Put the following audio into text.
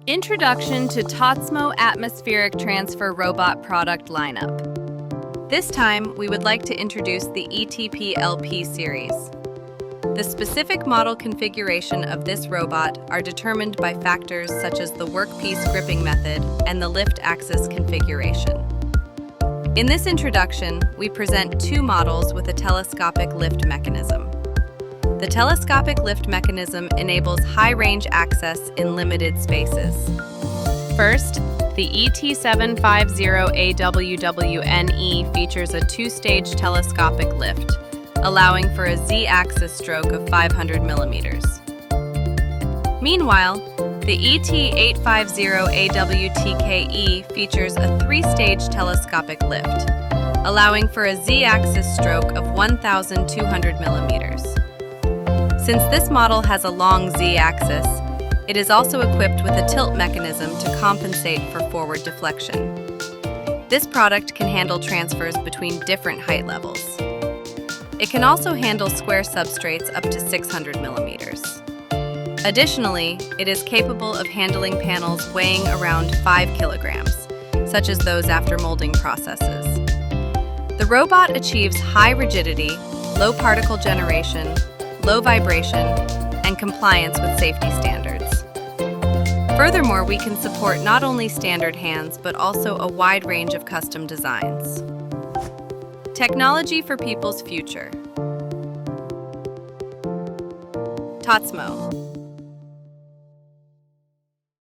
Introduction to Tazmo Atmospheric Transfer Robot Product Lineup. This time, we would like to introduce the Et-Plp series. The specific model configuration of this robot are determined by factors such as the workpiece gripping method and the lift axis configuration. In this introduction, we present two models with a telescopic lift mechanism. The telescopic lift mechanism enables high-range access in limited spaces. First, the ET750AWWNE features a two-stage telescopic lift, allowing for a Z-axis stroke of 500 millimeters. Meanwhile, the ET850AWTKE features a three-stage telescopic lift, allowing for a Z-axis stroke of 1,200 millimeters. Since this model has a long Z-axis, it is also equipped with a tilt mechanism to compensate for forward deflection. This product can handle transfers between different height levels. It can also handle square substrates up to 600 millimeters. Additionally, it is capable of handling panels weighing around 5 kilograms, such as those after molding processes. The robot achieves high rigidity, low particle generation, low vibration, and compliance with safety standards. Furthermore, we can support not only standard hands, but also a wide range of custom designs. Technology for people's future. Tazmo.